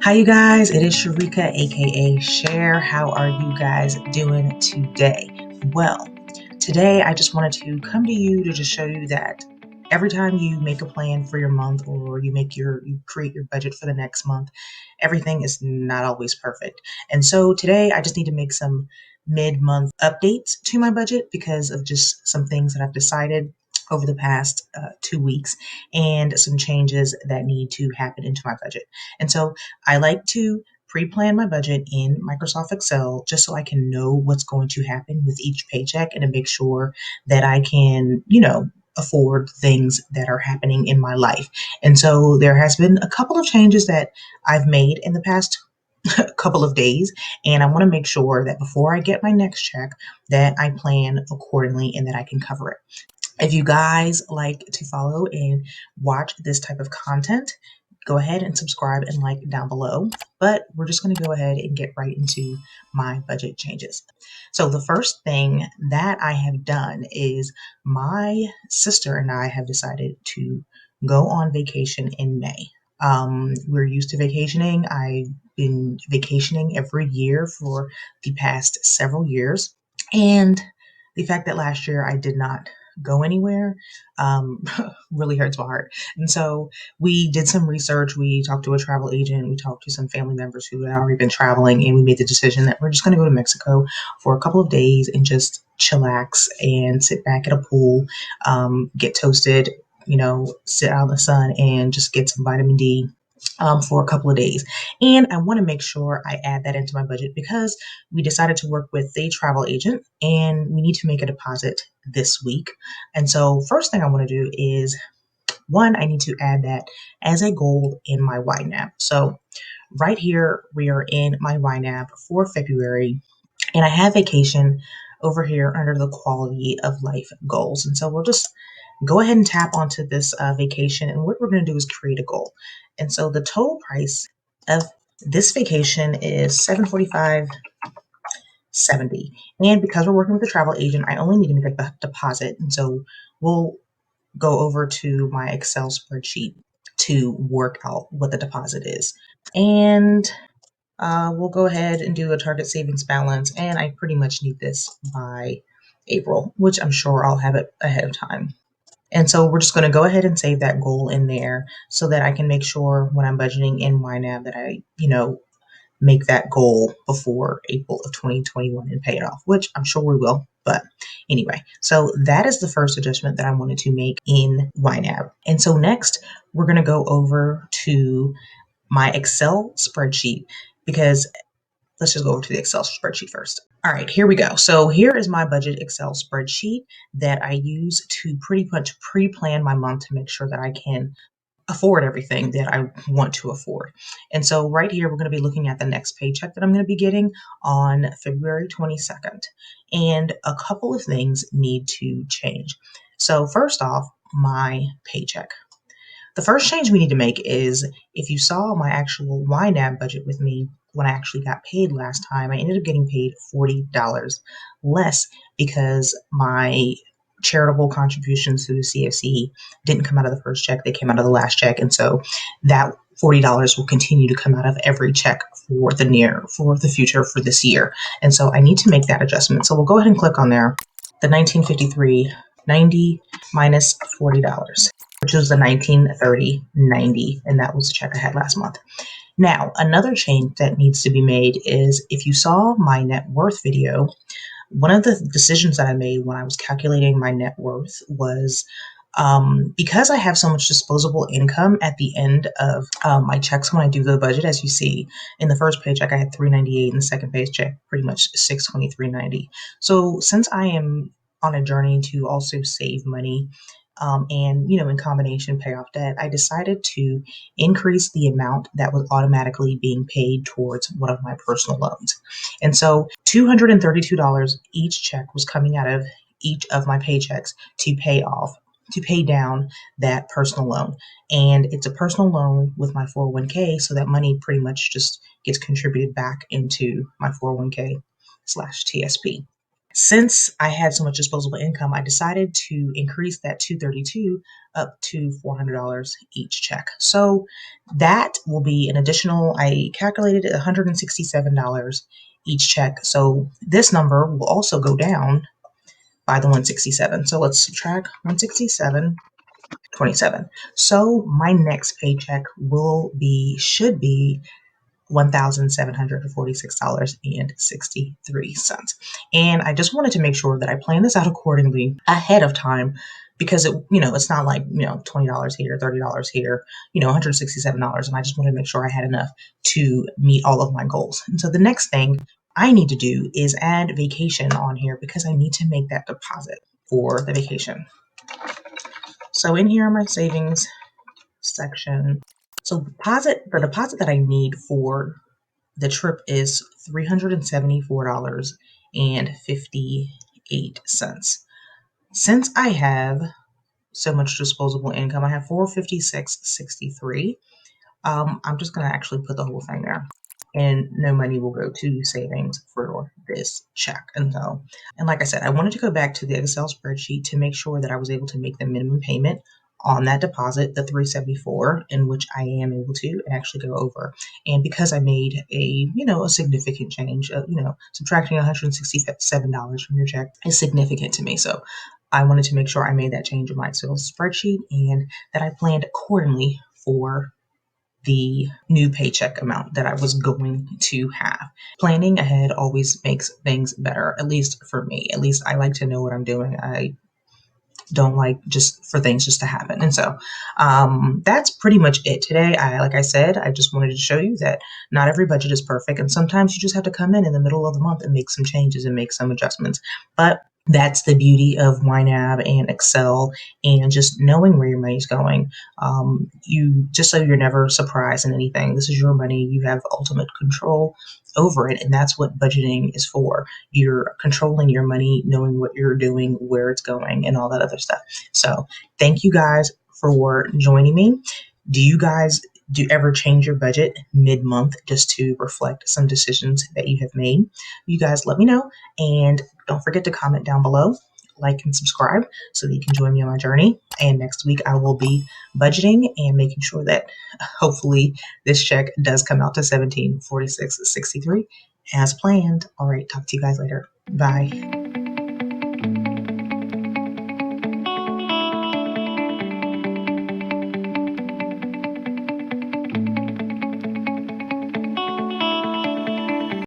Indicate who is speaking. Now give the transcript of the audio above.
Speaker 1: Hi, you guys. It is Sharika, aka Cher. How are you guys doing today? Well, today I just wanted to come to you to just show you that every time you make a plan for your month or you create your budget for the next month, everything is not always perfect. And so today I just need to make some mid-month updates to my budget because of just some things that I've decided over the past 2 weeks and some changes that need to happen into my budget. And so I like to pre-plan my budget in Microsoft Excel just so I can know what's going to happen with each paycheck and to make sure that I can, afford things that are happening in my life. And so there has been a couple of changes that I've made in the past couple of days, and I want to make sure that before I get my next check that I plan accordingly and that I can cover it. If you guys like to follow and watch this type of content, go ahead and subscribe and like down below. But we're just going to go ahead and get right into my budget changes. So the first thing that I have done is my sister and I have decided to go on vacation in May. We're used to vacationing. I've been vacationing every year for the past several years. And the fact that last year I did not go anywhere um, really hurts my heart. And so we did some research. We talked to a travel agent. We talked to some family members who had already been traveling, and we made the decision that we're just going to go to Mexico for a couple of days and just chillax and sit back at a pool, get toasted, sit out in the sun and just get some vitamin D. For a couple of days. And I want to make sure I add that into my budget because we decided to work with a travel agent and we need to make a deposit this week. And so, first thing I want to do is one, I need to add that as a goal in my YNAB. So, right here, we are in my YNAB for February, and I have vacation over here under the quality of life goals. And so, we'll just go ahead and tap onto this vacation. And what we're going to do is create a goal. And so, the total price of this vacation is $745.70. And because we're working with a travel agent, I only need to make a deposit. And so we'll go over to my Excel spreadsheet to work out what the deposit is. And we'll go ahead and do a target savings balance. And I pretty much need this by April, which I'm sure I'll have it ahead of time. And so we're just going to go ahead and save that goal in there so that I can make sure when I'm budgeting in YNAB that I, make that goal before April of 2021 and pay it off, which I'm sure we will. But anyway, so that is the first adjustment that I wanted to make in YNAB. And so next, we're going to go over to my Excel spreadsheet because let's just go over to the Excel spreadsheet first. All right, here we go. So here is my budget Excel spreadsheet that I use to pretty much pre-plan my month to make sure that I can afford everything that I want to afford. And so right here, we're going to be looking at the next paycheck that I'm going to be getting on February 22nd. And a couple of things need to change. So first off, my paycheck. The first change we need to make is if you saw my actual YNAB budget with me when I actually got paid last time, I ended up getting paid $40 less because my charitable contributions to the CFC didn't come out of the first check, they came out of the last check. And so that $40 will continue to come out of every check for the future for this year. And so I need to make that adjustment. So we'll go ahead and click on there. The 1953.90 minus $40, which was the 1930.90, and that was the check I had last month. Now, another change that needs to be made is if you saw my net worth video, one of the decisions that I made when I was calculating my net worth was because I have so much disposable income at the end of my checks when I do the budget, as you see in the first paycheck, I had $398, and the second paycheck pretty much $623.90. So since I am on a journey to also save money and in combination pay off debt, I decided to increase the amount that was automatically being paid towards one of my personal loans. And so $232 each check was coming out of each of my paychecks to pay down that personal loan. And it's a personal loan with my 401k, so that money pretty much just gets contributed back into my 401k/TSP. Since I had so much disposable income, I decided to increase that 232 up to $400 each check. So that will be an additional, I calculated it $167 each check. So this number will also go down by the 167. So let's subtract 167, 27. So my next paycheck should be $1,746.63. And I just wanted to make sure that I plan this out accordingly ahead of time because it's not like, $20 here, $30 here, $167. And I just wanted to make sure I had enough to meet all of my goals. And so the next thing I need to do is add vacation on here because I need to make that deposit for the vacation. So in here, my savings section. So the deposit that I need for the trip is $374.58. Since I have so much disposable income, I have $456.63. I'm just gonna actually put the whole thing there, and no money will go to savings for this check. And like I said, I wanted to go back to the Excel spreadsheet to make sure that I was able to make the minimum payment on that deposit, the 374, in which I am able to actually go over. And because I made a significant change, subtracting $167 from your check is significant to me. So I wanted to make sure I made that change in my Excel spreadsheet and that I planned accordingly for the new paycheck amount that I was going to have. Planning ahead always makes things better, at least for me. At least I like to know what I'm doing. I don't like just for things just to happen. And so that's pretty much it today. Like I said, I just wanted to show you that not every budget is perfect. And sometimes you just have to come in the middle of the month and make some changes and make some adjustments. But that's the beauty of YNAB and Excel and just knowing where your money's going. So you're never surprised in anything. This is your money. You have ultimate control over it. And that's what budgeting is for. You're controlling your money, knowing what you're doing, where it's going, and all that other stuff. So thank you guys for joining me. Do you guys ever change your budget mid-month just to reflect some decisions that you have made? You guys let me know, and don't forget to comment down below, like and subscribe so that you can join me on my journey. And next week I will be budgeting and making sure that hopefully this check does come out to $1,746.63 as planned. All right, talk to you guys later. Bye.